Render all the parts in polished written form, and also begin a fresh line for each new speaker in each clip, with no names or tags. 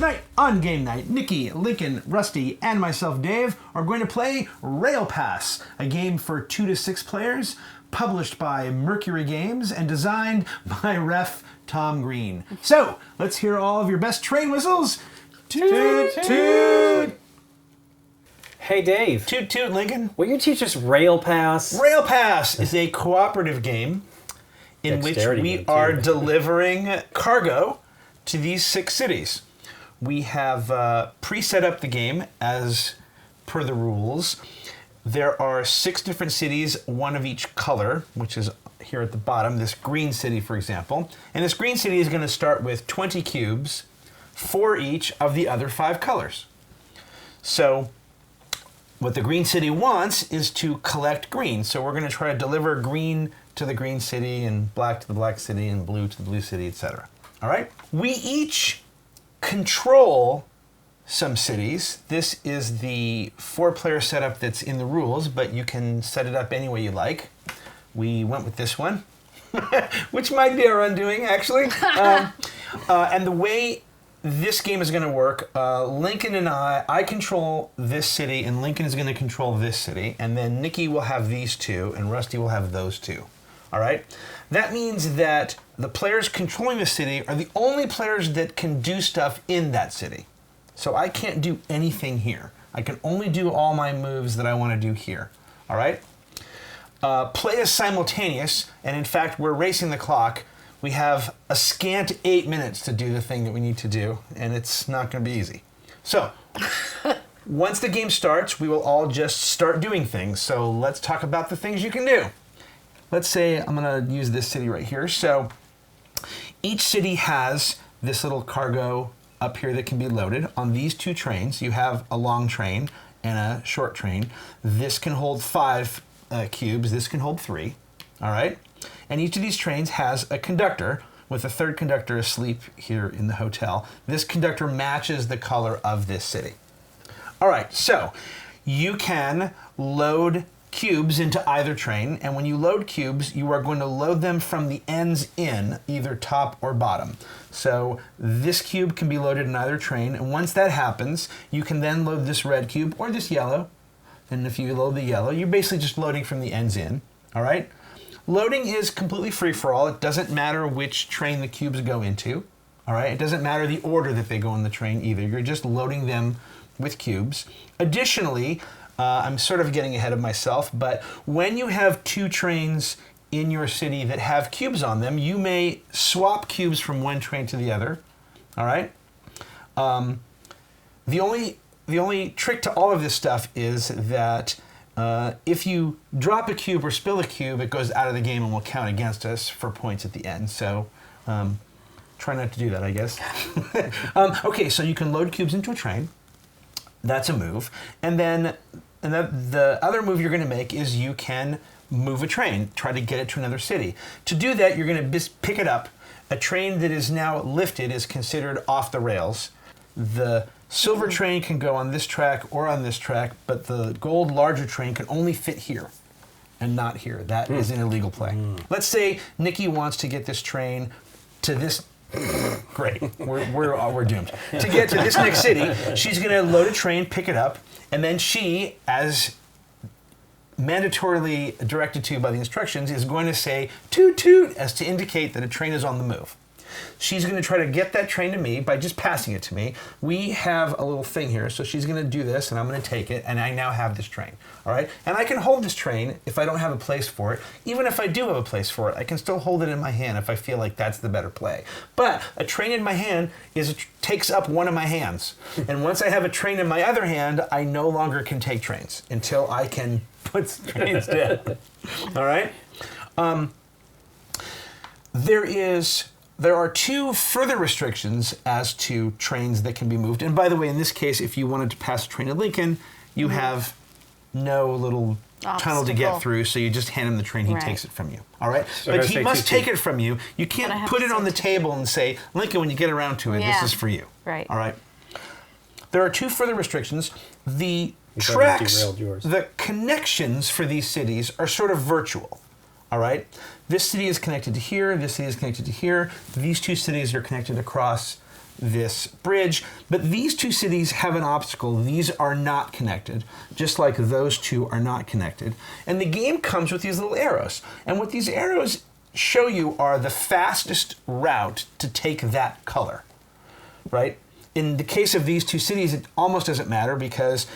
Tonight on Game Night, Nikki, Lincoln, Rusty, and myself, Dave, are going to play Rail Pass, a game for 2 to 6 players, published by Mercury Games and designed by Ref Tom Green. So, let's hear all of your best train whistles. Toot, toot!
Hey, Dave.
Toot, toot, Lincoln.
Will you teach us Rail Pass?
Rail Pass is a cooperative game in which we are delivering cargo to these 6 cities. We have pre-set up the game as per the rules. There are 6 different cities, one of each color, which is here at the bottom, this green city, for example. And this green city is going to start with 20 cubes, 4 each of the other 5 colors. So what the green city wants is to collect green. So we're going to try to deliver green to the green city and black to the black city and blue to the blue city, etc. All right? We each control some cities. This is the 4-player setup that's in the rules, but you can set it up any way you like. We went with this one, which might be our undoing, actually. And the way this game is going to work, Lincoln and I control this city, and Lincoln is going to control this city, and then Nikki will have these 2, and Rusty will have those 2. All right? That means that the players controlling the city are the only players that can do stuff in that city. So I can't do anything here. I can only do all my moves that I want to do here. All right? Play is simultaneous, and in fact, we're racing the clock. We have a scant 8 minutes to do the thing that we need to do, and it's not going to be easy. So, once the game starts, we will all just start doing things. So let's talk about the things you can do. Let's say I'm going to use this city right here. So each city has this little cargo up here that can be loaded. On these 2 trains, you have a long train and a short train. This can hold 5 cubes. This can hold 3. All right? And each of these trains has a conductor with a 3rd conductor asleep here in the hotel. This conductor matches the color of this city. All right, so you can load cubes into either train, and when you load cubes, you are going to load them from the ends in, either top or bottom. So this cube can be loaded in either train, and once that happens, you can then load this red cube or this yellow. And if you load the yellow, you're basically just loading from the ends in, all right? Loading is completely free-for-all. It doesn't matter which train the cubes go into, all right? It doesn't matter the order that they go in the train either. You're just loading them with cubes. Additionally, I'm sort of getting ahead of myself, but when you have 2 trains in your city that have cubes on them, you may swap cubes from one train to the other, all right? The only trick to all of this stuff is that if you drop a cube or spill a cube, it goes out of the game and will count against us for points at the end. So try not to do that, I guess. Okay, so you can load cubes into a train. That's a move. And then the other move you're going to make is you can move a train, try to get it to another city. To do that, you're going to pick it up. A train that is now lifted is considered off the rails. The silver train can go on this track or on this track, but the gold larger train can only fit here and not here. That is an illegal play. Let's say Nikki wants to get this train to this. Great, we're doomed. To get to this next city, she's going to load a train, pick it up, and then she, as mandatorily directed to by the instructions, is going to say toot toot as to indicate that a train is on the move. She's going to try to get that train to me by just passing it to me. We have a little thing here, so she's going to do this, and I'm going to take it, and I now have this train. All right? And I can hold this train if I don't have a place for it. Even if I do have a place for it, I can still hold it in my hand if I feel like that's the better play. But a train in my hand takes up one of my hands. And once I have a train in my other hand, I no longer can take trains until I can put trains down. All right? There are 2 further restrictions as to trains that can be moved. And by the way, in this case, if you wanted to pass a train to Lincoln, you have no little tunnel to get through, so you just hand him the train, he takes it from you. All right? So but he must take it from you. You can't put it on the table and say, Lincoln, when you get around to it, this is for you.
Right.
All right? There are 2 further restrictions. The tracks, the connections for these cities are sort of virtual. All right? This city is connected to here. This city is connected to here. These 2 cities are connected across this bridge. But these two cities have an obstacle. These are not connected, just like those two are not connected. And the game comes with these little arrows. And what these arrows show you are the fastest route to take that color, right? In the case of these two cities, it almost doesn't matter because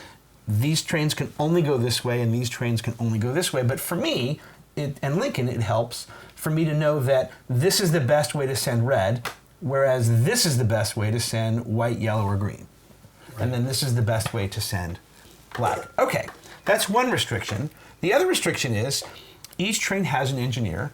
these trains can only go this way and these trains can only go this way. But for me, and Lincoln, it helps for me to know that this is the best way to send red, whereas this is the best way to send white, yellow, or green. Right. And then this is the best way to send black. Okay, that's one restriction. The other restriction is each train has an engineer,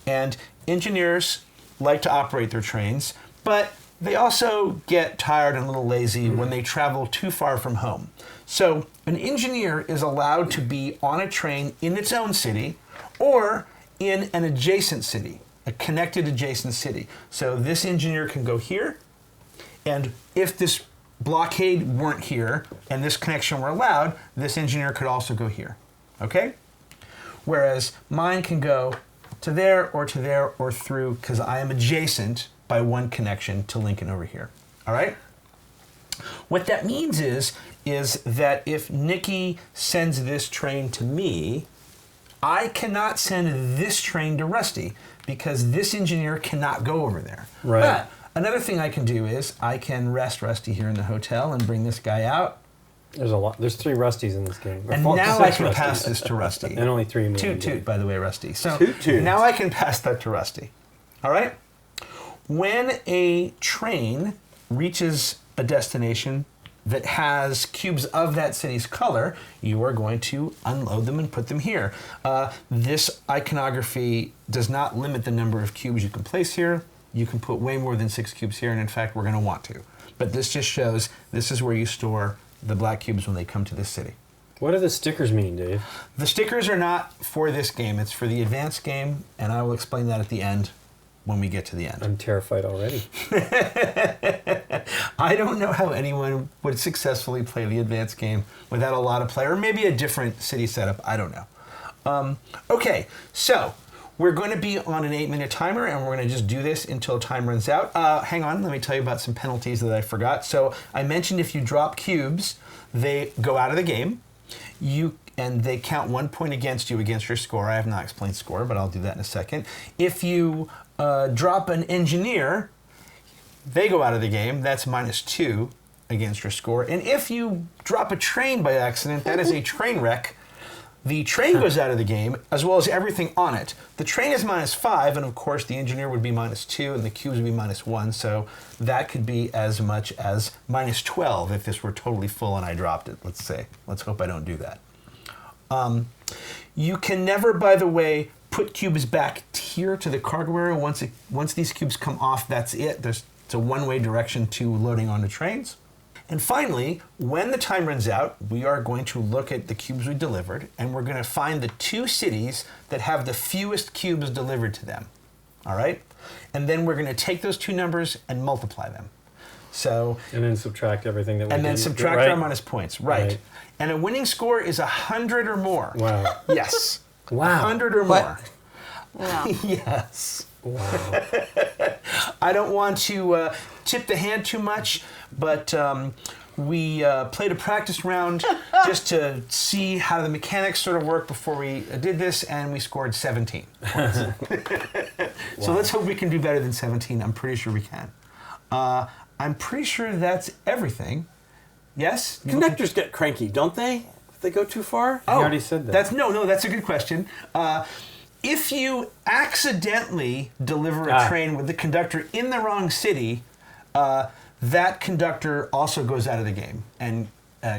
and engineers like to operate their trains, but they also get tired and a little lazy when they travel too far from home. So an engineer is allowed to be on a train in its own city or in an adjacent city, a connected adjacent city. So this engineer can go here, and if this blockade weren't here and this connection were allowed, this engineer could also go here, okay? Whereas mine can go to there or through, because I am adjacent by one connection to Lincoln over here, all right? What that means is that if Nikki sends this train to me, I cannot send this train to Rusty because this engineer cannot go over there.
Right.
But another thing I can do is I can rest Rusty here in the hotel and bring this guy out.
There's a lot. There's 3 Rusties in this game.
And now I can pass this to Rusty.
And only 3 more.
Toot, by the way, Rusty. So
Toot.
now I can pass that to Rusty. All right? When a train reaches a destination that has cubes of that city's color, you are going to unload them and put them here. This iconography does not limit the number of cubes you can place here. You can put way more than 6 cubes here, and in fact, we're going to want to. But this just shows this is where you store the black cubes when they come to this city.
What do the stickers mean, Dave?
The stickers are not for this game. It's for the advanced game, and I will explain that at the end when we get to the end.
I'm terrified already.
I don't know how anyone would successfully play the advanced game without a lot of play, or maybe a different city setup. I don't know. Okay, so we're going to be on an 8-minute timer, and we're going to just do this until time runs out. Hang on, let me tell you about some penalties that I forgot. So I mentioned if you drop cubes, they go out of the game. And they count 1 point against you against your score. I have not explained score, but I'll do that in a second. If you drop an engineer, they go out of the game. That's -2 against your score. And if you drop a train by accident, that is a train wreck. The train goes out of the game, as well as everything on it. The train is -5, and of course the engineer would be -2, and the cubes would be -1, so that could be as much as -12 if this were totally full and I dropped it, let's say. Let's hope I don't do that. You can never, by the way, put cubes back here to the cargo area. Once these cubes come off, that's it. It's a one-way direction to loading onto trains. And finally, when the time runs out, we are going to look at the cubes we delivered, and we're going to find the 2 cities that have the fewest cubes delivered to them. All right? And then we're going to take those 2 numbers and multiply them. So,
and then subtract everything that we did.
And then subtract our minus points. Right. And a winning score is 100 or more.
Wow.
Yes.
Wow.
100 or more.
Wow.
Yes.
Wow.
I don't want to tip the hand too much, but we played a practice round just to see how the mechanics sort of work before we did this, and we scored 17 points. So let's hope we can do better than 17. I'm pretty sure we can. I'm pretty sure that's everything. Yes?
Conductors get cranky, don't they? If they go too far?
I already said that.
No, that's a good question. If you accidentally deliver a train with the conductor in the wrong city, that conductor also goes out of the game and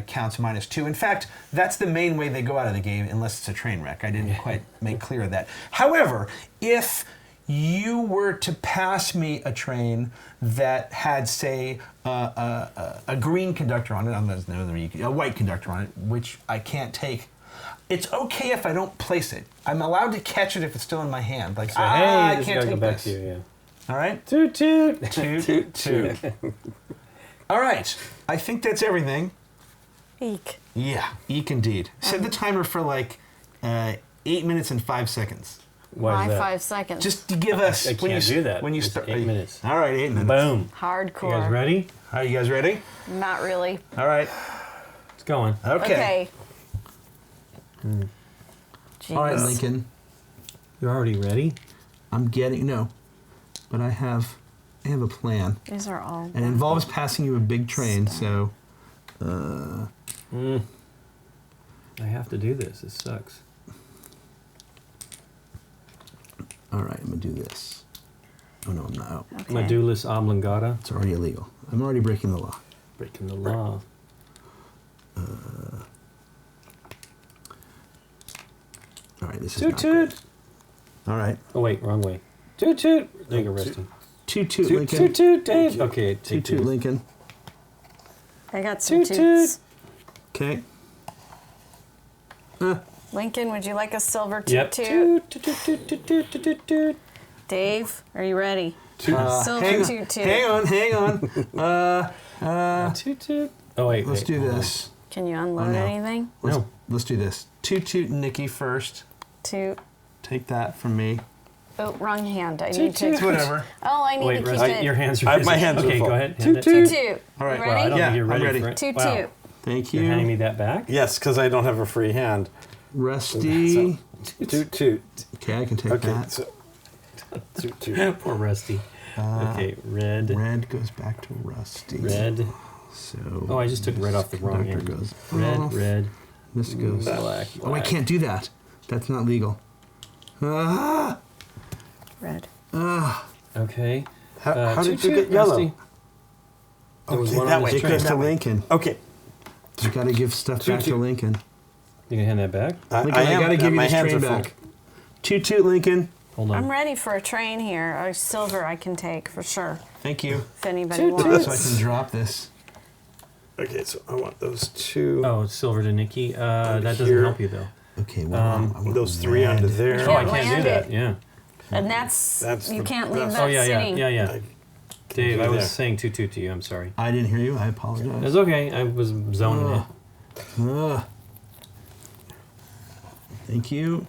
counts -2. In fact, that's the main way they go out of the game, unless it's a train wreck. I didn't quite make clear that. However, if you were to pass me a train that had, say, a green conductor on it, a white conductor on it, which I can't take, it's okay if I don't place it. I'm allowed to catch it if it's still in my hand. Like,
So,
I
this
can't
gotta
take
go back
this.
to you, yeah.
All right?
Toot, toot.
Toot, toot. All right. I think that's everything.
Eek.
Yeah, eek indeed. Set the timer for like 8 minutes and 5 seconds.
Why is that?
5 seconds.
Just to give us.
I can't do that.
When you
It's
start.
8 minutes.
All right, 8 minutes.
Boom.
Hardcore.
You guys ready?
Are you guys ready?
Not really.
All right.
It's going.
Okay.
Jeez.
All right, Lincoln.
You're already ready?
I'm getting but I have a plan,
These are all.
and it involves passing you a big train. So,
I have to do this. This sucks.
all right, I'm gonna do this. Oh no, I'm not. Oh,
Okay.
Medullus oblongata.
it's already illegal. I'm already breaking the law.
Breaking the law.
All right, this is
Toot
not
toot.
good. All right,
Oh wait, wrong way. Toot toot. There you go, Rusty.
toot toot,
Toot
Lincoln.
toot toot, Dave. Okay,
Toot
take
toot,
two.
Lincoln.
I got some
Toot
toots.
Okay.
Lincoln, would you like a silver toot
Yep.
toot?
Toot toot toot toot toot toot toot toot.
Dave, are you ready? Silver
Hang
toot toot.
Hang on.
Toot toot. Oh wait.
Let's
wait,
do
hold on.
this.
Can you unload
no.
anything?
No.
Let's do this. Toot toot, Nikki first.
Toot.
Take that from me.
Oh, wrong hand. I
Toot
need to.
toot.
Whatever.
Oh, I need
Wait,
to keep
Rusty,
it.
your hands are
My
busy.
hands are
Okay,
full.
go ahead.
Toot
hand
Toot
it.
toot.
All right.
You
Well, I
ready?
don't
Yeah,
think you're
I'm
ready,
ready.
for it.
Toot
Wow.
toot.
Thank
You're handing me
you.
that back?
Yes, because I don't have a free hand.
Rusty.
Toot toot.
Okay, I can take
Okay,
that.
so toot toot.
Poor Rusty. Okay, red.
Red goes back to Rusty.
Red.
So.
Oh, I just took red off the wrong
conductor
end.
goes
Red,
off.
red,
This goes.
black.
Oh, I can't do that. That's not legal. Ah!
Red.
Okay.
How did
toot
you
toot,
get yellow?
Rusty. There was
Okay,
one
that
on
way.
the
It
string.
goes to
That way.
Lincoln.
Okay.
You gotta give stuff
Toot
back to
toot.
Lincoln.
You can hand that back?
Lincoln, I gotta give you
my
this
hands
train
are full.
back. Toot toot, Lincoln.
Hold
I'm
on.
ready for a train here. A silver I can take for sure.
Thank you.
If anybody
Toot
wants.
So I can drop this.
Okay, so I want those two.
Oh, it's silver to Nikki. That doesn't
here.
help you, though.
Okay, well, I want
Those three
red.
onto there.
Yeah.
Oh, I
Can't
can't do
land
that.
it.
Yeah.
And that's you
the
can't leave
best.
that
Oh, yeah,
sitting.
yeah.
I
Dave,
do
I was
there.
saying toot toot to you. I'm sorry.
I didn't hear you. I apologize.
It's okay. I was zoning it.
Ugh. Thank you.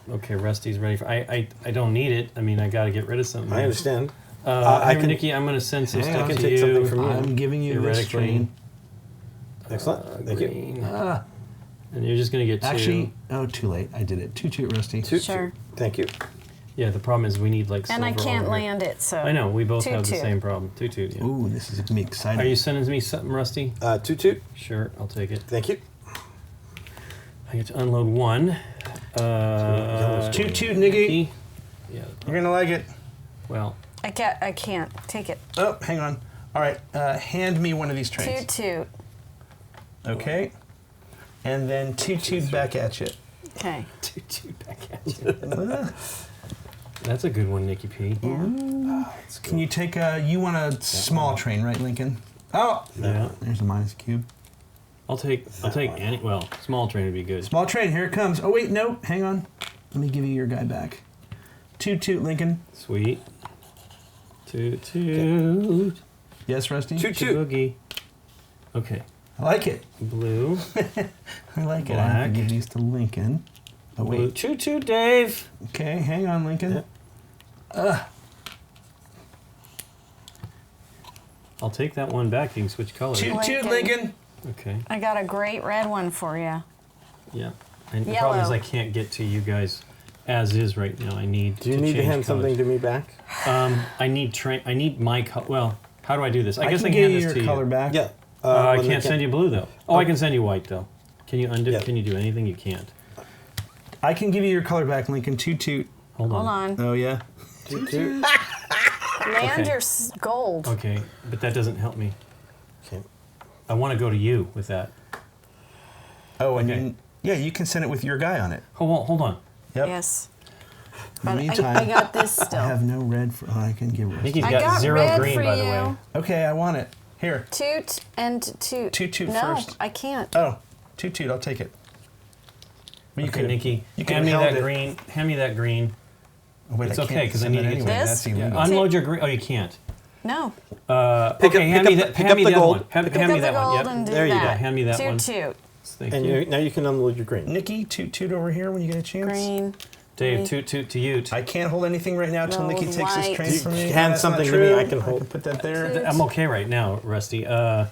Okay, Rusty's ready for. I don't need it. I mean, I got to get rid of something.
I understand.
I
I can-
Nikki, I'm gonna send some
Hang
stuff
on.
to
I can take
you.
something from you.
I'm giving you this
Theoretically.
train.
Excellent. Thank you.
Green.
Ah,
And you're just gonna get two.
actually, too late. I did it. Toot toot, Rusty.
Toot
Sure.
toot. Thank you.
Yeah, the problem is we need like.
And I
silver
can't
all over it.
land it, so.
I know we both
Toot
have the
toot.
same problem. Toot toot. Yeah.
Ooh, this is gonna be exciting.
Are you sending me something, Rusty?
Toot toot.
Sure, I'll take it.
Thank you.
I get to unload one.
Toot toot, Nikki.
Yeah.
You're gonna like it.
Well,
I can't. Take it.
Oh, hang on. All right, hand me one of these trains.
Toot toot.
Okay. And then toot toot back at you.
Okay.
toot toot back at you. That's a good one, Nikki P.
Can you take you want a small train, right, Lincoln? Oh,
Yeah.
there's a minus cube.
I'll take any. Well, small train would be good.
Small train, here it comes. Oh wait, no, hang on. Let me give you your guy back. Toot toot, Lincoln.
Sweet. Toot toot.
Yes, Rusty.
Toot toot.
Boogie. Okay.
I like it.
Blue.
I like it. I have to
Black.
give these to Lincoln. Oh
Blue.
wait.
Toot toot, Dave.
Okay, hang on, Lincoln.
I'll take that one back. You can switch colors.
Toot toot,
Lincoln.
Lincoln.
Okay.
I got a great red one for you.
Yeah. And the problem is
Yellow.
I can't get to you guys as is right now. I need.
Do you need to
change
hand something to me back?
I need I need my color. Well, how do I do this? I guess I
can
can hand
give
this
you
to
your color
you.
back.
Yeah.
I
when they
can't send you blue though. Oh, I can send you white though. Can you undo?
Yeah.
Can you do anything? You can't.
I can give you your color back, Lincoln. Toot toot.
Hold
Hold
on.
on.
Oh yeah.
Toot toot.
Land
Okay.
your gold.
Okay, but that doesn't help me.
Okay.
I want to go to you with that.
Oh, and
Okay.
you can send it with your guy on it.
Hold on.
Yep.
Yes.
In
But
the meantime,
I got this
I
still.
have no red for. Oh, I can give Rusty.
Nikki's
I
got
got
0
red
green,
for
by the
you.
way.
Okay, I want it. Here.
Toot and toot.
Toot toot
no,
first.
I can't.
Oh, toot toot. I'll take it. Well,
Okay,
could've-
Nikki,
you could
hand me
have
that
held it.
green. Hand me that green.
Oh, wait,
It's
I
okay,
can't
'cause I
send
need
it
to get
anyway.
this.
That's
Yeah,
illegal.
unload your green. Oh, you can't.
No.
Okay, hand me that.
pick
Hand
up
me
the
the
gold.
other one. Hand
Pick
me
up the
that one.
gold
Yep.
and do
There you go.
that.
Hand me that
toot
one.
toot.
Thank
And
you.
now you can unload your green.
Nikki, toot toot over here when you get a chance.
Green.
Dave, toot to you.
I can't hold anything right now until
Rolled
Nikki takes this
white.
train from me.
Hand
That's not
something to
true.
me, I can hold.
Put that there.
I'm okay right now, Rusty. I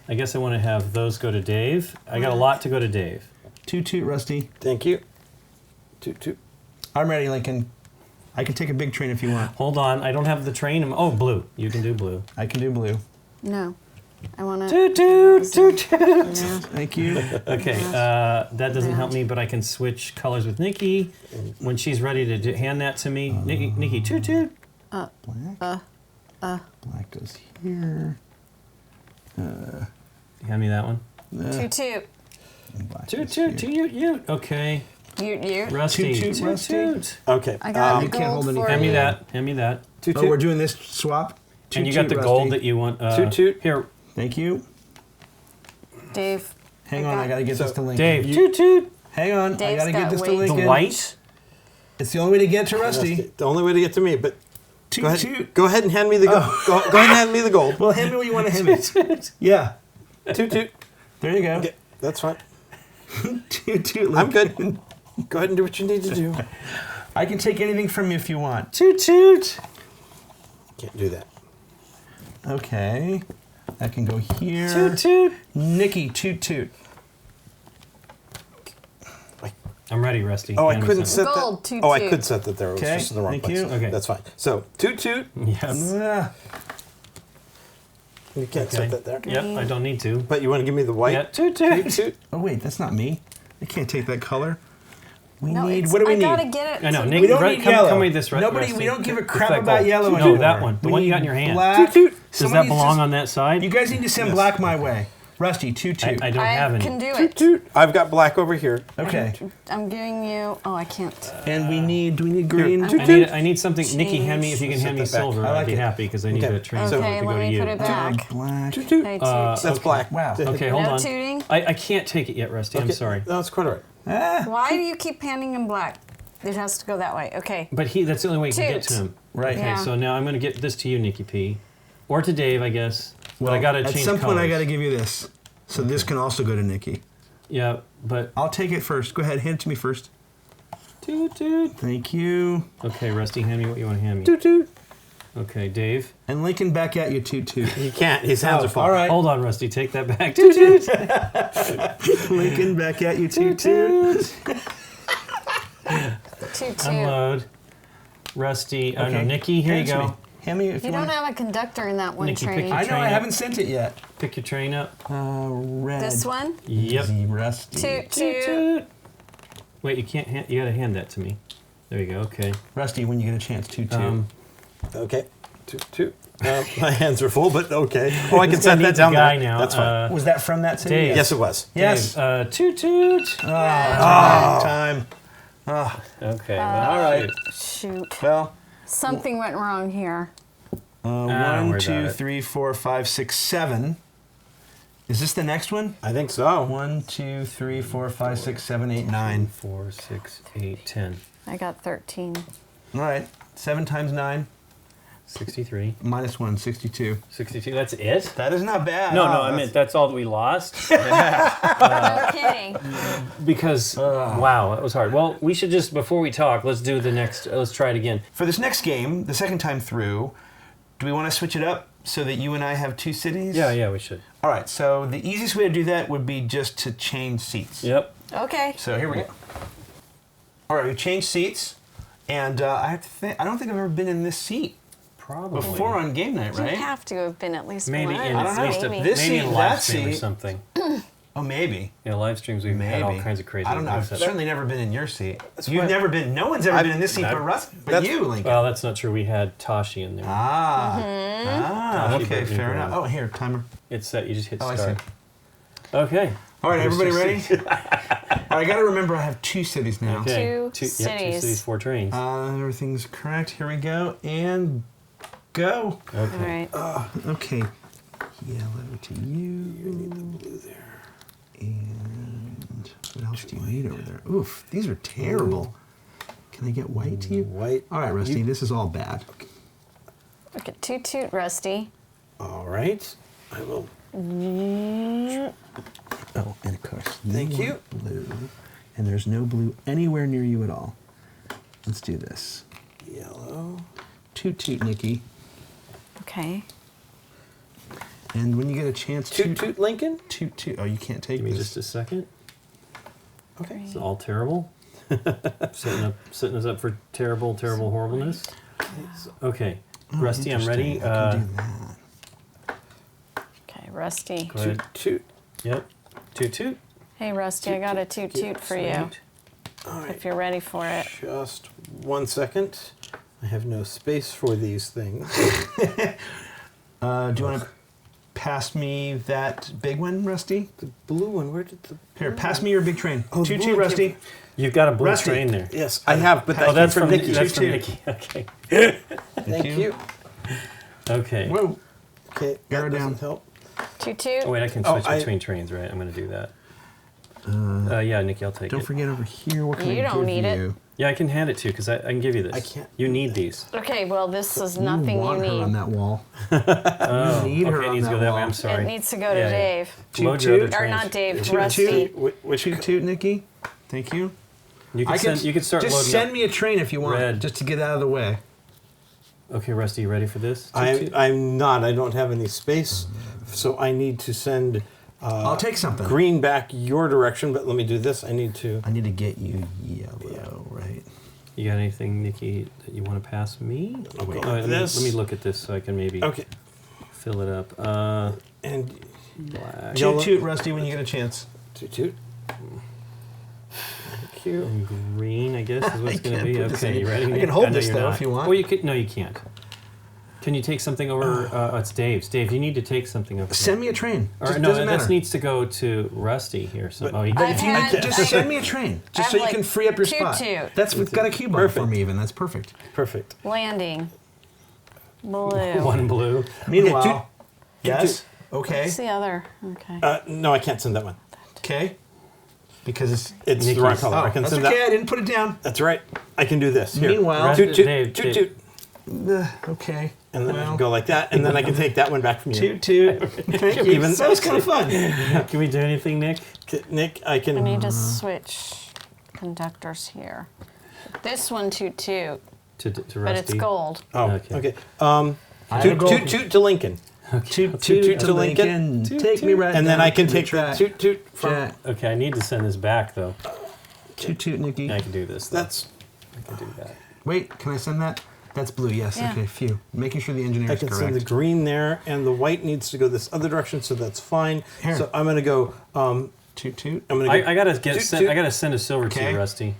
guess I want to have those go to Dave. I got a lot to go to Dave.
Toot, Rusty.
Thank you. Toot.
I'm ready, Lincoln. I can take a big train if you want.
Hold on, I don't have the train. Oh, blue. You can do blue.
I can do blue.
No. I want to.
Toot.
Yeah.
Thank you.
Okay, that doesn't help me, but I can switch colors with Nikki. When she's ready to hand that to me, Nikki, toot.
Black. Black goes here.
Hand me that one.
Toot.
And black
Toot,
goes here.
you. Okay.
You.
Rusty.
Toot, Rusty.
Toot.
Okay.
I got
You
the
can't
gold
hold
for
anything.
you.
Hand me that.
Toot.
Oh, we're doing this swap?
And you got the
Rusty.
gold that you want.
Toot.
Here,
Thank you.
Dave.
Hang on, I gotta get this to Lincoln.
Dave. Toot.
Hang on, I
Dave's
gotta get
got
this to
weight.
The
Lincoln.
white.
It's the only way to get to Rusty.
The only way to get to me, but
Toot.
go ahead and hand me the gold. Go ahead and hand me the gold.
Well, hand me what you want to hand me. Yeah.
Toot.
There you go.
Okay, that's fine.
Toot, Lincoln.
I'm good. Go ahead and do what you need to do.
I can take anything from you if you want.
Toot.
Can't do that.
Okay. That can go here.
Toot.
Nikki, toot.
I'm ready, Rusty.
Oh, I
Hand me
couldn't
some.
set
Gold,
that.
toot,
Oh, I
toot.
could set that there. It was
Okay,
just in the wrong
thank
place.
you.
Okay.
That's fine. So, toot.
Yes.
Ah,
You can't
Okay.
set that there.
Yep, I don't need to.
But you want to give me the white?
Yeah, toot.
Toot.
oh, wait, that's not me. I can't take that color. We
No,
need,
it's-
what do we
I
need?
gotta get it.
I know,
to-
Nick.
We don't
Right,
need
come
yellow.
with this,
Nobody,
Rusty.
we don't give a
What's
crap
that
about
gold?
yellow
No,
anymore.
that one. The
We
one you got in
need
your hand.
Black.
Toot.
Does
Somebody
that belong
just-
on that side?
You guys need to send black my way. Rusty, toot.
I don't have
I
any.
can do it.
Toot. I've got black over here.
Okay.
I'm giving you. Oh, I can't.
And do we need green?
I need something. Nikki, hand me if you can
Set
hand me
that back.
silver.
I like
I'd be
it.
happy because I need
Okay.
to transfer
So-
it
Okay,
to go
let
to
me
you.
put it back.
Black.
Toot. Toot.
Hey, toot.
That's black.
Wow.
Okay, hold
No
on.
tooting.
I can't take it yet, Rusty. I'm
Okay.
sorry.
No, it's quite all right.
Ah,
Why do you keep handing him black? It has to go that way. Okay.
But that's the only way you can get to
Toot.
him.
right.
Okay,
Yeah.
so now I'm going to get this to you, Nikki P. Or to Dave, I guess.
Well,
but I got to
at
change
some point, I
colors.
got to give you this. So this can also go to Nikki.
Yeah, but...
I'll take it first. Go ahead, hand it to me first.
Toot.
Thank you.
Okay, Rusty, hand me what you want to hand me.
Toot.
Okay, Dave.
And Lincoln back at you, toot.
He can't. His hands are full.
All right.
Hold on, Rusty. Take that back. Toot.
Lincoln back at you, toot.
Toot.
Unload. Rusty. Oh, no,
Okay.
Nikki, here you
Hand it to
go.
me. Hand me if
You
you
don't
want.
have a conductor in that one
Nikki, pick
train.
your
I know
train
I
up.
haven't sent it yet.
Pick your train up.
Red.
This one?
Yep.
Easy, Rusty.
Toot.
Wait, you can't hand... You got to hand that to me. There you go. Okay.
Rusty, when you get a chance, toot.
Okay. Toot. My hands are full, but okay. Oh, I can set that
needs a
down
guy
there.
now.
That's fine.
Was that from that city?
Dave.
Yes, it was.
Yes.
Dave, toot.
Time.
Okay.
All right.
Shoot.
Well,
Something went wrong here.
don't
1,
worry
2,
about it.
3, 4, 5, 6, 7. Is this the next one?
I think so.
1, 2, 3, 4, 5, 6, 7, 8, 9.
4, 6, 8, 10.
I got 13.
All right. 7 times 9
63.
minus 1, 62.
62. That's it?
That is not bad.
No,
Oh,
I meant that's all that we lost.
Okay.
Because, wow, that was hard. Well, we should just, before we talk, let's do the next, let's try it again.
For this next game, the second time through, do we want to switch it up so that you and I have 2 cities?
Yeah, we should.
All right. So the easiest way to do that would be just to change seats.
Yep.
Okay.
So here we go. All right, we changed seats, and I don't think I've ever been in this seat
Probably.
before on game night,
You
right?
have to have been at least
Maybe
one.
in
I don't know.
at least
Maybe.
This
maybe
seat,
in
that
live stream or
seat.
something.
Oh, maybe.
You know, live streams we've
Maybe.
had all kinds of crazy
I don't know. I've
things.
certainly never been in your seat. You've
why-
never been. No one's ever been in this seat but Russ, but
that's-
you, Lincoln.
Well, that's not true. We had Tashi in there.
Okay,
Tashi
fair
Burton.
enough. Oh, here, timer.
It's set. You just hit
Oh, I
start.
see.
Okay.
All right,
Number
everybody ready?
60.
All right, I got to remember I have 2 cities now.
Okay.
Two
Two
cities.
cities, 4 trains.
Everything's correct. Here we go. And go.
Okay.
All right.
Okay. Yellow to you. And what else do you need over there? Oof, these are terrible. Can I get white to you?
White.
All right, Rusty, this is all bad.
Look at toot, Rusty.
All right. I will.
Oh, and of course,
Thank you.
Blue. And there's no blue anywhere near you at all. Let's do this.
Yellow.
Toot, Nikki.
Okay.
And when you get a chance,
Toot, Lincoln.
Toot. Oh, you can't take
Give me
this.
just a second.
Okay.
It's all terrible. setting us up for terrible horribleness. Okay, Rusty, I'm ready.
I can do that.
Okay, Rusty.
Go ahead.
Toot.
Yep. Toot.
Hey, Rusty, I got a toot for you.
Sweet.
All right.
If you're ready for it.
Just 1 second. I have no space for these things.
Do you want to pass me that big one, Rusty?
The blue one, where did the...
Here, pass me your big train.
Oh, the
Toot,
blue one
Rusty.
You've got a blue
Rusty.
train there.
Yes, I have, but
Oh, that's
came
from
Nikki.
That's from
Toot.
Nikki. Okay.
Thank you.
Okay.
Whoa.
Okay,
Arrow
that
down.
doesn't help.
Toot.
Oh, wait, I can
Oh,
switch between trains, right? I'm going to do that. Yeah, Nikki, I'll take
Don't
it.
forget over here. What can
You
I
don't
give
need it.
you?
Yeah, I can hand it to you because I can give you this.
I can't.
You need these.
Okay, well, this is nothing
you want
you
her on
need.
that wall.
Oh,
need her
okay, it
on
needs to
that
go that way.
wall.
I'm sorry.
It needs to go to
Yeah, yeah.
Dave.
Load
Toot,
your other
toot.
Or
trains.
not Dave,
Toot,
Rusty.
toot.
Which
Toot, Nikki. Thank you.
You can start
just
loading
send
up.
me a train if you want,
Red.
just to get out of the way.
Okay, Rusty, you ready for this?
I'm not. I don't have any space, so I need to send
I'll take something.
green back your direction, but let me do this. I need to...
I need to get you yellow, right?
You got anything, Nikki, that you want to pass me?
I'll go
Oh,
like
let
this.
me look at this so I can maybe
Okay.
fill it up.
And
Black.
Toot,
Yellow.
toot, Rusty, when you get a chance.
toot. Thank you.
And green, I guess, is what it's going to
can't
be.
put this
Okay,
in.
you ready?
I
Nick?
can hold
know
this,
you're
though,
not.
if you want.
Well, you could. No, you can't. Can you take something over? It's Dave's. Dave, you need to take something over.
Send me a train.
Or,
Just
no,
doesn't
this
matter.
needs to go to Rusty here. So,
But-
he
But if you
I've
just send me a train, just
I've
so you
like
can free up your
toot
spot.
toot.
That's we've got a cube on it for
Perfect.
me even. That's perfect.
Perfect.
Landing. Blue.
one blue.
Meanwhile,
toot,
yes. Okay.
What's the other? Okay.
No, I can't send that one.
Okay. Because it's
It's the
Nikki's.
wrong color.
oh,
I can
that's
send
okay.
that.
I didn't put it down.
That's right. I can do this. Here.
Meanwhile,
toot, toot,
Dave,
toot,
Dave.
toot.
Okay.
And then I
Well.
can go like that, and then I can take that one back from you.
Toot toot. Thank you.
Even-
That was kind of fun.
Can we do anything, Nick?
Okay, Nick, I can...
I need to switch conductors here. This one toot,
To Rusty.
but it's gold.
Oh,
Okay.
okay.
I
Toot,
go-
toot, toot to Lincoln.
Toot
toot
toot
to
to
Lincoln.
Lincoln.
Toot,
Take me
toot.
right
And then
down
I can
to the
take the
track.
toot, toot from...
Jack.
Okay, I need to send this back though.
Toot toot, Nikki.
I can do this. Though.
That's...
I can do that.
Wait, can I send that? That's blue. Yes.
Yeah.
Okay. Phew. Making sure the engineer
I
is
can send the
correct.
green there, and the white needs to go this other direction, so that's fine.
Here.
So I'm going to go...
Toot toot.
I'm going to
I gotta
toot,
send.
toot,
I gotta send a silver to
Okay.
you, Rusty.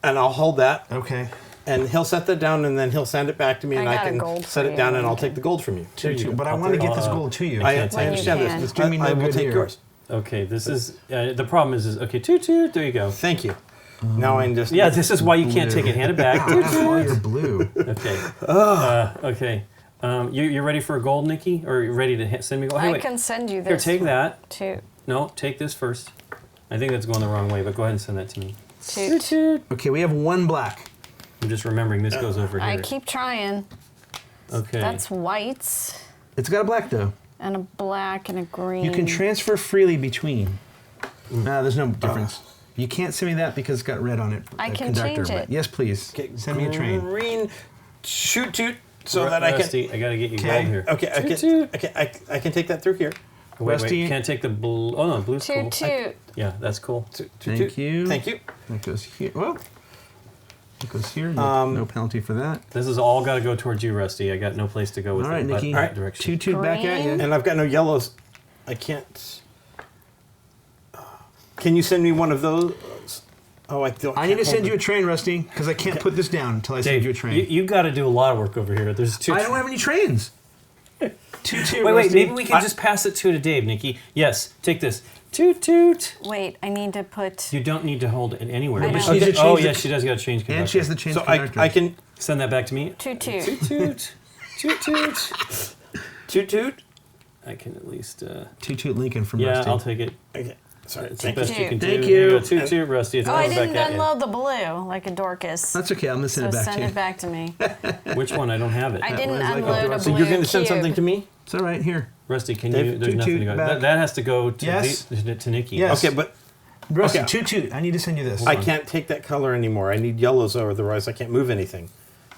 and I'll hold that,
Okay.
and he'll set that down, and then he'll send it back to me,
I
and I
got a
can
gold
set
for
it down,
you.
and I'll take the gold from you.
Toot
you
toot.
go.
But I
I'll
want to
take-
get this gold to you.
I
When you
understand
can.
this.
It's doing me no
I will
good
take
here.
yours.
Okay, this is the problem is okay. Toot toot. There you go.
Thank you. Now I just...
Yeah, this is why you can't take it. Hand it back. Toot
That's why
toot.
you're blue.
Okay. Okay. You ready for a gold, Nikki? Or you ready to send me gold? Hey,
I
wait.
can send you
Here,
this.
take that.
Toot,
No, take this first. I think that's going the wrong way, but go ahead and send that to me. Toot
toot.
toot.
Okay, we have one black.
I'm just remembering this goes over here.
I keep trying.
Okay.
That's whites
It's got a black though.
and a black and a green.
You can transfer freely between. There's no difference. You can't send me that because it's got red on it.
I
the
can
conductor,
change
but-
it.
Yes, please.
Okay,
Send me a train.
Green, shoot, toot, so that I can...
Rusty, I gotta get you
Okay.
gold here.
Okay, I
Toot,
can,
toot.
okay, I can take that through here.
Wait,
Rusty-
can't take the blue. Oh no, blue's cool.
Toot toot.
Yeah, that's cool.
Toot, toot,
Thank
toot.
you.
Thank you.
That goes here. Well, it goes here. No penalty for that.
This is all got to go towards you, Rusty. I got no place to go with
All right,
it. but
Nikki.
that direction.
Toot toot back at you.
Green.
And I've got no yellows. I can't... Can you send me one of those? Oh, I don't...
I need to send you a train, Rusty, because I can't put this down until I send
Dave,
you a train.
you got to do a lot of work over here. There's two.
I don't have any trains. Toot toot,
Wait,
Rusty.
maybe we can just pass it to Dave, Nikki. Yes, take this. Toot toot.
Wait, I need to put.
You don't need to hold it anywhere.
I
But
know.
she
Okay.
did-
She
oh,
needs
yes,
to-
she does got to change conductor.
And she has to change
So
conductors.
I can...
Send that back to me.
Toot toot.
Toot toot. Toot toot.
Toot, toot.
I can at least.
Toot toot Lincoln from
Yeah,
Rusty.
I'll take it.
Okay, sorry.
It's the
Thank
best
you.
you can
Thank
do.
you.
There you go. Toot toot, Rusty. It's
Oh, I
coming
didn't
back at
unload the blue like a Dorcas.
That's okay. I'm gonna send
So
it back
send
to you.
it back to me.
you. Which one? I don't have it.
I didn't
was like a
unload a
Dorcas.
blue
So you're going to send
cube.
something to me?
It's all right here.
Rusty, can
Dave,
you? There's
toot
nothing
toot
to go.
back.
That has to go to,
Yes.
to Nikki.
Yes.
Okay, but
Rusty,
Okay.
toot. I need to send you this.
I can't take that color anymore. I need yellows, otherwise I can't move anything.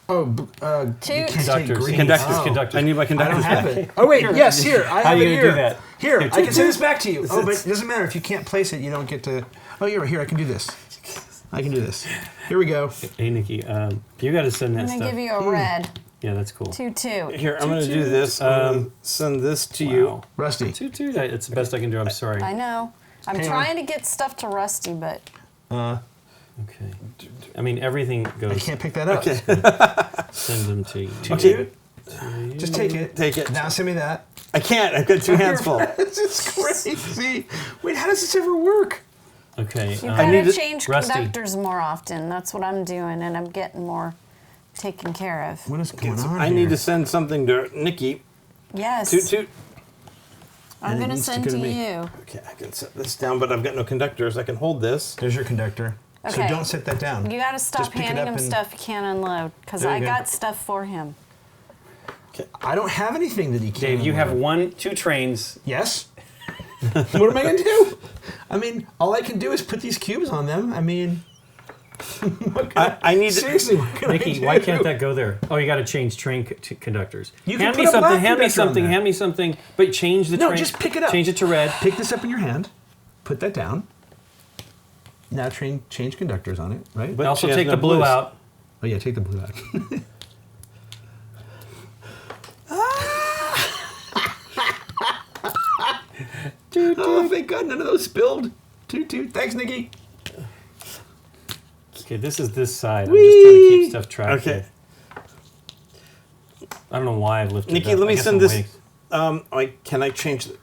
Oh,
Toot.
you can't take
Conductors.
green.
Conductors.
Oh.
Conductors.
I need my
I don't
conductors
have
back.
it. Oh wait, yes, here. I
How
have
are you
it
gonna
here.
do that?
Here,
Here,
I can send this back to you. Oh, but
It's-
it doesn't matter if you can't place it. You don't get to. Oh, here. I can do this. I can do this. Here we go.
Hey, Nikki, you got to send that
I'm gonna
stuff.
give you a red.
Yeah, that's cool.
2-2.
Here, I'm going to do this. I'm gonna send this to you.
Wow.
Rusty.
2-2. It's the best I can do. I'm sorry.
I know. I'm
Hang on.
trying to get stuff to Rusty, but
Okay. I mean, everything
I
goes.
can't pick that up.
Okay.
Send them to you.
Okay.
Just take it.
Take it.
Now send me that.
I can't. I've got two hands full.
This is crazy. Wait, how does this ever work?
Okay.
you
I need
gotta
to-
change
Rusty.
conductors more often. That's what I'm doing, and I'm getting more taken care of.
What is going on
I
here?
need to send something to Nikki.
Yes.
Toot.
I'm
And it
gonna
needs to
send
go
to
to me.
you.
Okay, I can set this down, but I've got no conductors. I can hold this.
There's your conductor. So
Okay.
don't set that down.
You gotta stop
Just pick it
handing
up
him
and-
stuff you can't unload, because
There you
I
go.
got stuff for him.
I don't have anything that he can't.
Dave, you have
unload.
2 trains.
Yes. What am I going to do? I mean, all I can do is put these cubes on them. I mean,
I need to.
seriously, what can I
Nikki,
do?
why can't that go there? Oh, you got to change train conductors.
You can
hand
put
me
a
something.
black
Hand me
conductor on
something.
there.
Hand me something. But change the
No,
train.
just pick it up.
Change it to red.
Pick this up in your hand. Put that down. Now change conductors on it, right?
But
Also
she has
take
no
the blue
blues.
out.
Oh yeah, take the blue out. Oh, thank God, none of those spilled. Toot. Thanks, Nikki.
Okay, this is this side. I'm just trying to keep stuff tracked.
Okay.
I don't know why I've lifted.
Nikki,
it up.
let me
I guess
send
I'm
this.
waiting.
Can I change the?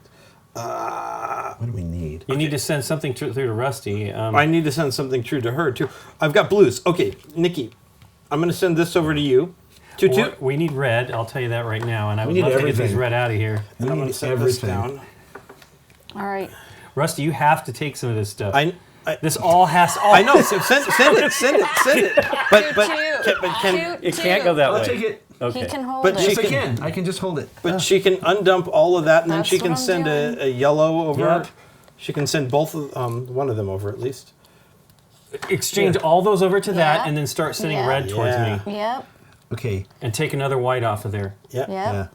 What do we need?
You need to send something through to Rusty.
I need to send something true to her too. I've got blues. Okay, Nikki, I'm going to send this over to you.
Or we need red. I'll tell you that right now. And I would
need
love to get these
everything.
red out of here.
And I'm going
need
to set this
everything.
down.
All right.
Rusty, you have to take some of this stuff.
I
this all has. Oh,
I know. So send it. But can
It can't go that
I'll
way.
take it.
Okay.
He can hold
But
it.
she
Yes, I
can-
can. I can just hold it.
But she can undump all of that, and then
That's
she
what
can
I'm
send
doing.
a yellow over.
Yep.
She can send both of one of them over at least.
Exchange all those over to that,
Yeah.
and then start sending
Yeah.
red towards
Yeah.
me,
Yep.
Okay.
and take another white off of there.
Yep.
Yep.
Yeah.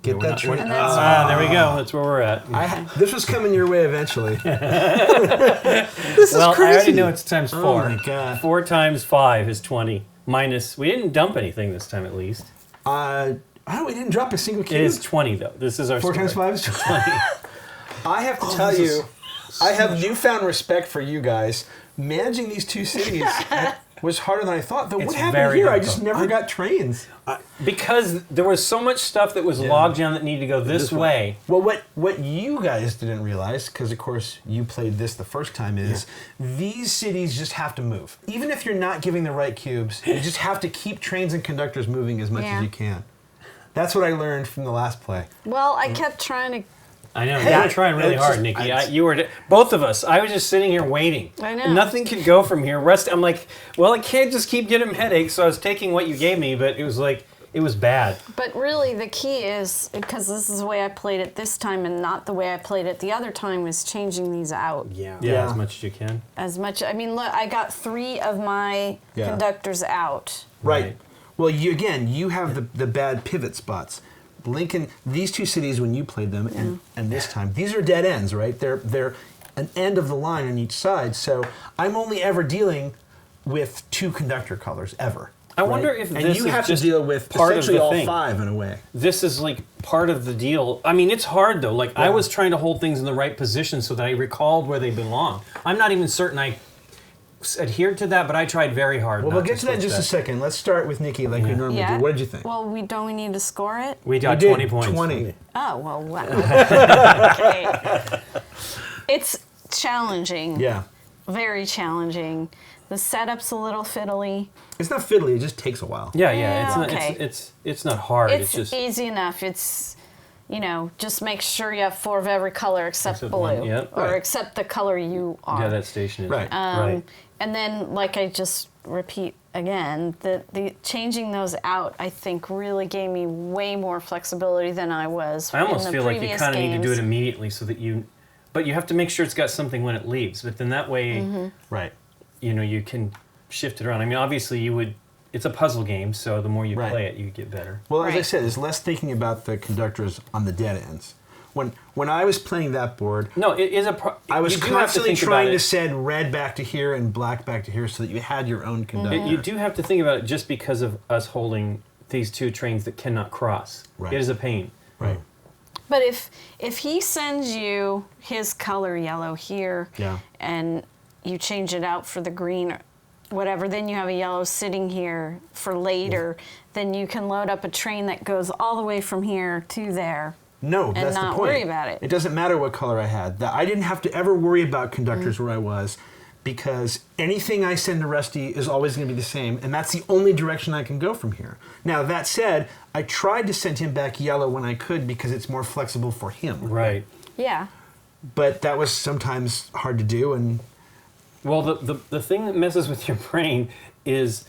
Get
We're
that
not-
train.
And that's
There we go. That's where we're at.
This was coming your way eventually.
Well, I already know it's times 4.
Oh my God.
4 times 5 is 20. Minus, we didn't dump anything this time at least.
Oh, we didn't drop a single cube.
It is 20 though. This is our
4 times 5 is 20. I have to tell you, I have newfound respect for you guys. Managing these two cities was harder than I thought. Though, what
It's
happened
very
here? I
difficult.
just never got trains.
Because there was so much stuff that was logged down that needed to go this way.
Well, what you guys didn't realize, because of course you played this the first time, is these cities just have to move. Even if you're not giving the right cubes, you just have to keep trains and conductors moving as much
Yeah.
as you can. That's what I learned from the last play.
Well, I kept trying to.
I know, you were trying really
it's
hard,
just-
Nikki. You were, both of us. I was just sitting here waiting.
I know.
Nothing could go from here. I'm like, well, I can't just keep getting headaches, so I was taking what you gave me, but it was like, it was bad.
But really, the key is, because this is the way I played it this time and not the way I played it the other time, is changing these out.
Yeah,
Yeah.
as much as you can.
As much. I mean, look, I got 3 of my
Yeah.
conductors out.
Right. Well, you have the bad pivot spots. Lincoln, these two cities when you played them, and this time, these are dead ends, right? They're an end of the line on each side. So I'm only ever dealing with 2 conductor colors ever.
I wonder
right?
if
and
this
you
is
have
just
to deal with
part of
essentially
the
all
thing.
5 in a way.
This is like part of the deal. I mean, it's hard though. Like I was trying to hold things in the right position so that I recalled where they belong. I'm not even certain I adhered to that, but I tried very hard.
Well,
not
we'll get to that in
switch
just a second. Let's start with Nikki like we normally
Yeah.
do. What did you think?
Well, don't we need to score it?
We got
We did.
20 points.
20.
Oh, well, wow. Okay. It's challenging.
Yeah.
Very challenging. The setup's a little fiddly.
It's not fiddly, it just takes a while.
Yeah.
Yeah,
It's not.
okay.
It's not hard.
It's
just
easy enough. It's, just make sure you have 4 of every color except
Except
blue.
one, yep.
Or
Right.
except the color you are.
yeah. That station is
Right.
right.
And then, like I just repeat again, the changing those out, I think, really gave me way more flexibility than I was
I almost
in the
feel like you
previous
kind of need to do it
games.
immediately so that you but you have to make sure it's got something when it leaves. But then that way,
Right.
You can shift it around. I mean, obviously it's a puzzle game, so the more you
Right.
play it, you get better.
Well, as I
Right.
said, there's less thinking about the conductors on the dead ends. When I was playing that board,
No, it is
I was
you do have to
constantly
think about
trying
it.
to send red back to here and black back to here so that you had your own conductor.
You do have to think about it just because of us holding these two trains that cannot cross.
Right.
It is a pain.
Right.
But if he sends you his color yellow here,
Yeah.
and you change it out for the green or whatever, then you have a yellow sitting here for later, then you can load up a train that goes all the way from here to there.
No, that's
not
the point.
worry about it.
It doesn't matter what color I had. I didn't have to ever worry about conductors where I was because anything I send to Rusty is always going to be the same, and that's the only direction I can go from here. Now, that said, I tried to send him back yellow when I could because it's more flexible for him.
Right.
Yeah.
But that was sometimes hard to do, and
Well, the thing that messes with your brain is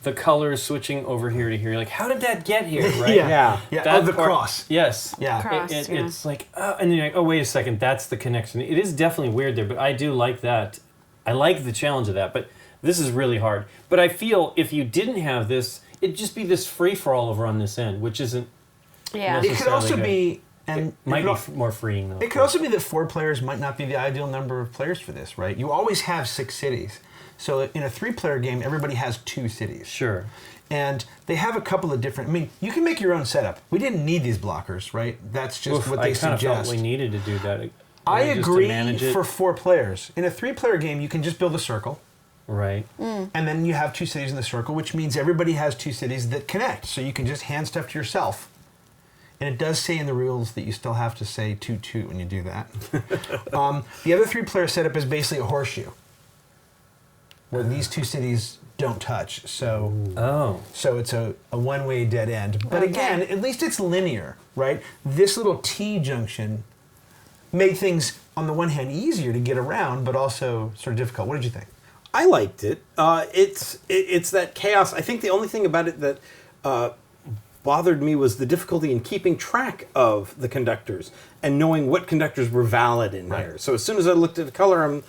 the colors switching over here to here. Like, how did that get here, right?
Yeah.
yeah.
That
Oh, the
part-
cross.
Yes.
Yeah.
Cross, yeah.
It's like, and then you're like, oh, wait a second, that's the connection. It is definitely weird there, but I do like that. I like the challenge of that, but this is really hard. But I feel if you didn't have this, it'd just be this free-for-all over on this end, which isn't
Yeah.
It could also
necessarily
be, and
might
it
be
could,
more freeing, though.
it could also be that 4 players might not be the ideal number of players for this, right? You always have 6 cities. So in a 3-player game, everybody has 2 cities.
Sure.
And they have a couple of different. I mean, you can make your own setup. We didn't need these blockers, right? That's just
Oof,
what they
I kind of
suggest.
felt we needed to do that.
I
just to
agree
manage it.
for 4 players. In a 3-player game, you can just build a circle,
Right.
and then you have 2 cities in the circle, which means everybody has 2 cities that connect. So you can just hand stuff to yourself. And it does say in the rules that you still have to say toot toot when you do that. The other 3-player setup is basically a horseshoe, where these 2 cities don't touch. So.
Oh.
So it's a one-way dead end. But
Okay.
again, at least it's linear, right? This little T junction made things, on the one hand, easier to get around, but also sort of difficult. What did you think?
I liked it. It's that chaos. I think the only thing about it that bothered me was the difficulty in keeping track of the conductors and knowing what conductors were valid in
Right.
here. So as soon as I looked at the color,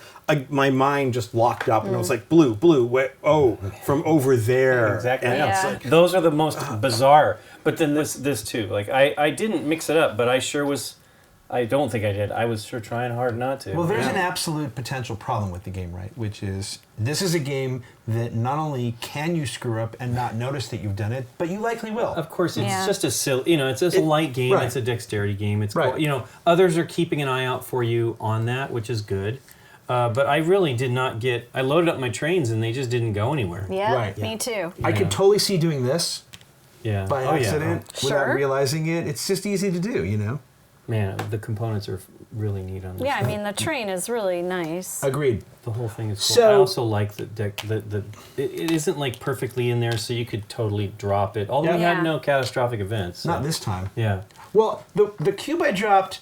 my mind just locked up, and I was like, blue, from over there.
Exactly.
And it's
Yeah.
like,
Those are the most bizarre. But then this too. Like I didn't mix it up, but I sure was. I don't think I did. I was sure trying hard not to.
Well, there's
Yeah.
an absolute potential problem with the game, right? Which is, this is a game that not only can you screw up and not notice that you've done it, but you likely will.
Of course, it's
Yeah.
just a silly. It's just a light game.
right.
It's a dexterity game. It's
Right.
others are keeping an eye out for you on that, which is good. But I really did not get. I loaded up my trains and they just didn't go anywhere.
Yeah.
Right.
Me too.
I could totally see doing this
Yeah.
by
Oh, yeah.
accident without
Sure.
realizing it. It's just easy to do, you know?
Man, the components are really neat on this.
Yeah, I mean the train is really nice.
Agreed.
The whole thing is cool.
So-
I also like the deck. It isn't like perfectly in there, so you could totally drop it. Although we
Yeah.
had no catastrophic events. So.
Not this time.
Yeah.
Well, the cube I dropped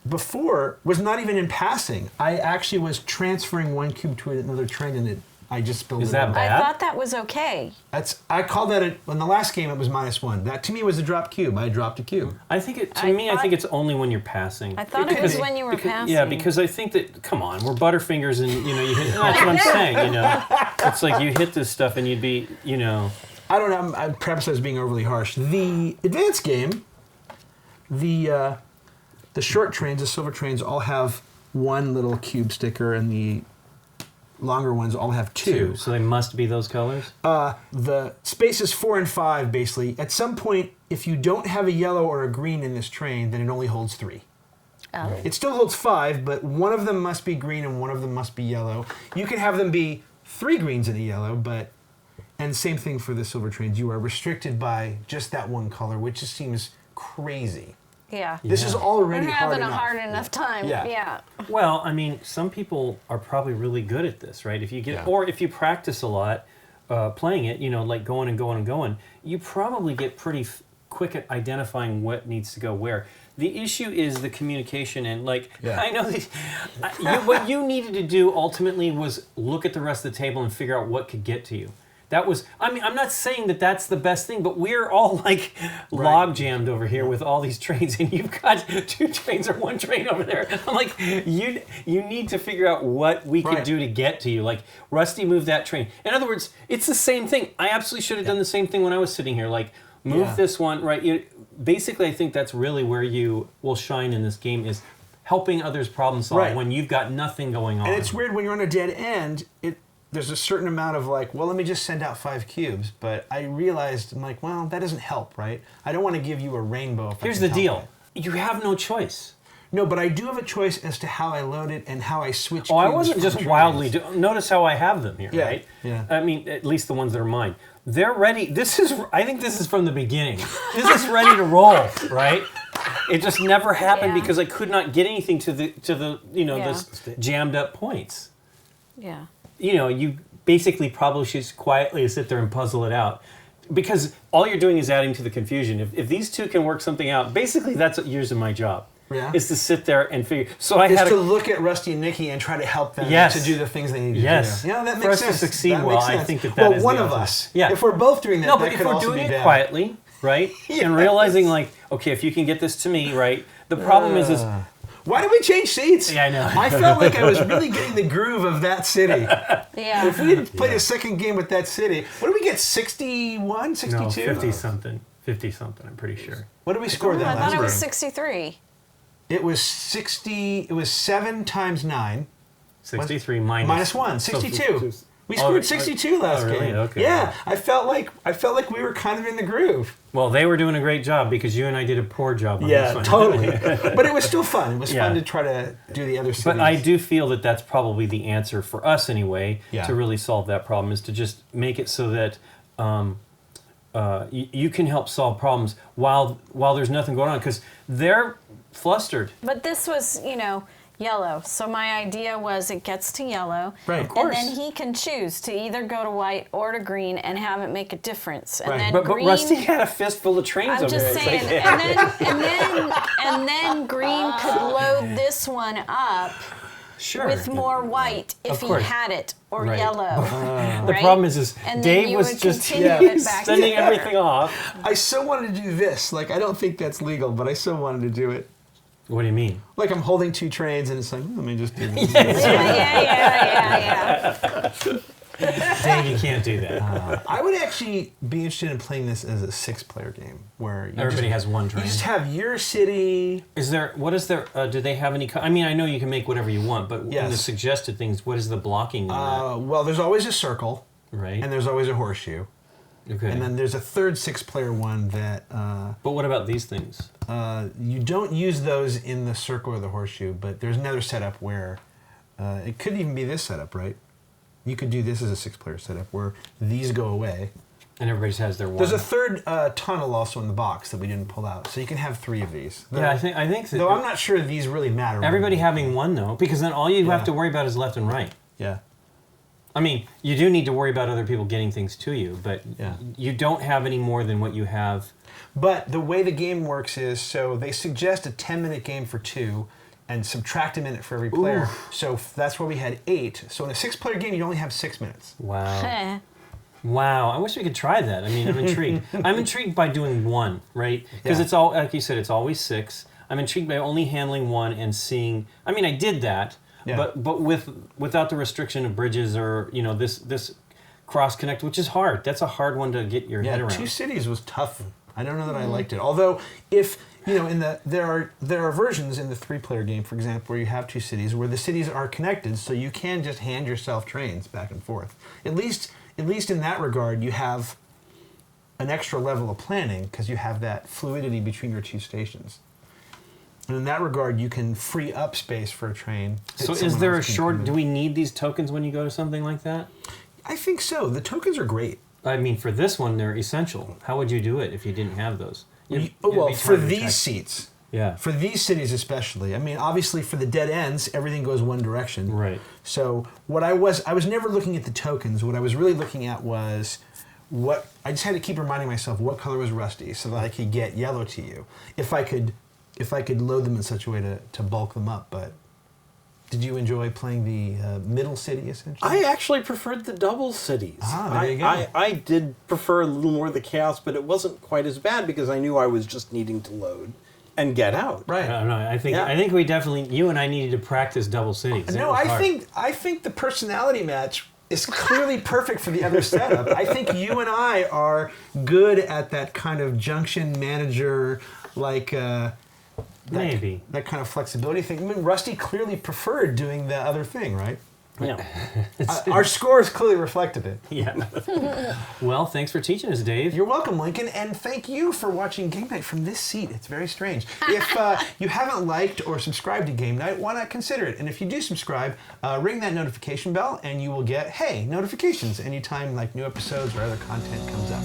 before was not even in passing. I actually was transferring one cube to another train, and I just spilled
Is
it
that
out.
bad?
I thought that was okay.
I called that in the last game. It was -1. That to me was a drop cube. I dropped a cube.
I think it. To
I
me, I
thought-
think it's only when you're passing.
I thought it was when you were passing.
Yeah, because I think that. Come on, we're Butterfingers, and you hit. That's what I'm saying. It's like you hit this stuff, and you'd be.
I don't know. Perhaps I was being overly harsh. The advanced game, the short trains, the silver trains, all have one little cube sticker, and the longer ones all have 2.
So they must be those colors.
The spaces 4 and 5, basically, at some point, if you don't have a yellow or a green in this train, then it only holds 3.
Oh.
It still holds 5, but one of them must be green and one of them must be yellow. You can have them be 3 greens and a yellow, and same thing for the silver trains. You are restricted by just that one color, which just seems crazy.
Yeah.
This is
Yeah.
already
We're
hard
having
enough.
a hard enough time.
Yeah.
Yeah.
Well, I mean, some people are probably really good at this, right? If you get,
Yeah.
or if you practice a lot playing it, like going and going and going, you probably get pretty quick at identifying what needs to go where. The issue is the communication, and
Yeah.
I know what you needed to do ultimately was look at the rest of the table and figure out what could get to you. That was, I mean, I'm not saying that that's the best thing, but we're all like log jammed over here with all these trains, and you've got 2 trains or 1 train over there. I'm like, you need to figure out what we can do to get to you. Like, Rusty moved that train. In other words, it's the same thing. I absolutely should have done the same thing when I was sitting here. Like, move this one, right? Basically, I think that's really where you will shine in this game is helping others problem solve when you've got nothing going on.
And it's weird when you're on a dead end, there's a certain amount of like, well, let me just send out 5 cubes. But I realized, I'm like, well, that doesn't help, right? I don't want to give you a rainbow.
Here's the deal. You have no choice.
No, but I do have a choice as to how I load it and how I switch cubes.
I wasn't just wildly... Notice how I have them here, right?
Yeah.
I mean, at least the ones that are mine. They're ready. I think this is from the beginning. This is ready to roll, right? It just never happened because I could not get anything to the this jammed up points.
Yeah.
You basically probably should quietly sit there and puzzle it out. Because all you're doing is adding to the confusion. If these 2 can work something out, basically that's what years of my job.
Yeah.
Is to sit there and figure. So I had
to look at Rusty and Nikki and try to help them to do the things they need to do.
Yeah,
that makes
for us
sense.
to succeed I think that
well,
is
one
the
of
awesome.
us.
Yeah.
If we're both doing that,
no, but
that
if
could
we're
also
doing
be
it
bad.
quietly, right, and realizing like, okay, if you can get this to me, right. The problem is.
Why did we change seats?
Yeah, I know.
I felt like I was really getting the groove of that city.
Yeah.
If we had played a second game with that city, what did we get? 61, 62?
No, 50-something. 50-something, I'm pretty sure.
What did we score that
I
last
thought it was
game?
63.
It was 60. It was 7 times 9.
63
minus 1. 62. We scored 62 last
really?
game.
Okay.
Yeah, I felt like we were kind of in the groove.
Well, they were doing a great job because you and I did a poor job on this one.
Totally. But it was still fun. It was fun to try to do the other cities.
But I do feel that that's probably the answer for us anyway
Yeah.
to really solve that problem is to just make it so that you can help solve problems while there's nothing going on because they're flustered.
But this was, yellow. So my idea was it gets to yellow.
Right.
Of course.
And then he can choose to either go to white or to green and have it make a difference. And then
But
green,
Rusty had a fistful of trains
I'm
over
just
there.
saying, and then green could load this one up
Sure.
with more white if
Of
he
course.
had it, or
Right.
yellow.
The
right?
problem is
And then
Dave
you
was
would
just
continue it back
sending
there.
everything off.
I so wanted to do this. Like, I don't think that's legal, but I so wanted to do it.
What do you mean?
Like, I'm holding 2 trains, and it's like, let me just do this.
Yeah.
Dave, you can't do that.
I would actually be interested in playing this as a 6-player game, where
Everybody has one
you
train.
just have your city.
Do they have any, I mean, I know you can make whatever you want, but in the
Yes.
suggested things, what is the blocking in that?
Well, there's always a circle,
Right?
and there's always a horseshoe.
Okay.
And then there's a third 6-player one that
But what about these things?
you don't use those in the circle or the horseshoe, but there's another setup where it could even be this setup, right? You could do this as a 6-player setup where these go away.
And everybody has their one.
There's a third tunnel also in the box that we didn't pull out, so you can have 3 of these.
Yeah, I think that
Though I'm not sure these really matter.
everybody having one though, because then all you have to worry about is left and right.
Yeah.
I mean, you do need to worry about other people getting things to you, but you don't have any more than what you have.
But the way the game works is, so they suggest a 10-minute game for 2 and subtract a minute for every player. So that's why we had 8. So in a 6-player game, you only have 6 minutes.
Wow. Wow, I wish we could try that. I mean, I'm intrigued. I'm intrigued by doing 1, right? Because it's all, like you said, it's always 6. I'm intrigued by only handling 1 and seeing. I mean, I did that, but without the restriction of bridges or this cross connect, which is hard. That's a hard one to get your head around.
2 cities was tough. I don't know that I liked it. Although, if there are versions in the 3-player game, for example, where you have 2 cities where the cities are connected, so you can just hand yourself trains back and forth. At least in that regard, you have an extra level of planning because you have that fluidity between your 2 stations. And in that regard, you can free up space for a train.
So is there a short... Do we need these tokens when you go to something like that?
I think so. The tokens are great.
I mean, for this one, they're essential. How would you do it if you didn't have those?
For these seats.
Yeah.
For these cities especially. I mean, obviously for the dead ends, everything goes one direction.
Right.
So I was never looking at the tokens. What I was really looking at was I just had to keep reminding myself what color was Rusty so that I could get yellow to you. If I could load them in such a way to bulk them up, but Did you enjoy playing the middle city, essentially?
I actually preferred the double cities.
There you go.
I did prefer a little more of the chaos, but it wasn't quite as bad because I knew I was just needing to load and get out.
Right.
No, I think we definitely, you and I needed to practice double cities.
No, I think the personality match is clearly perfect for the other setup. I think you and I are good at that kind of junction manager, like
maybe
that kind of flexibility thing. I mean, Rusty clearly preferred doing the other thing, right?
Yeah.
Our scores clearly reflected it.
Yeah. Well, thanks for teaching us, Dave.
You're welcome, Lincoln, and thank you for watching Game Night from this seat. It's very strange. If you haven't liked or subscribed to Game Night, why not consider it? And if you do subscribe, ring that notification bell, and you will get, notifications anytime like new episodes or other content comes up.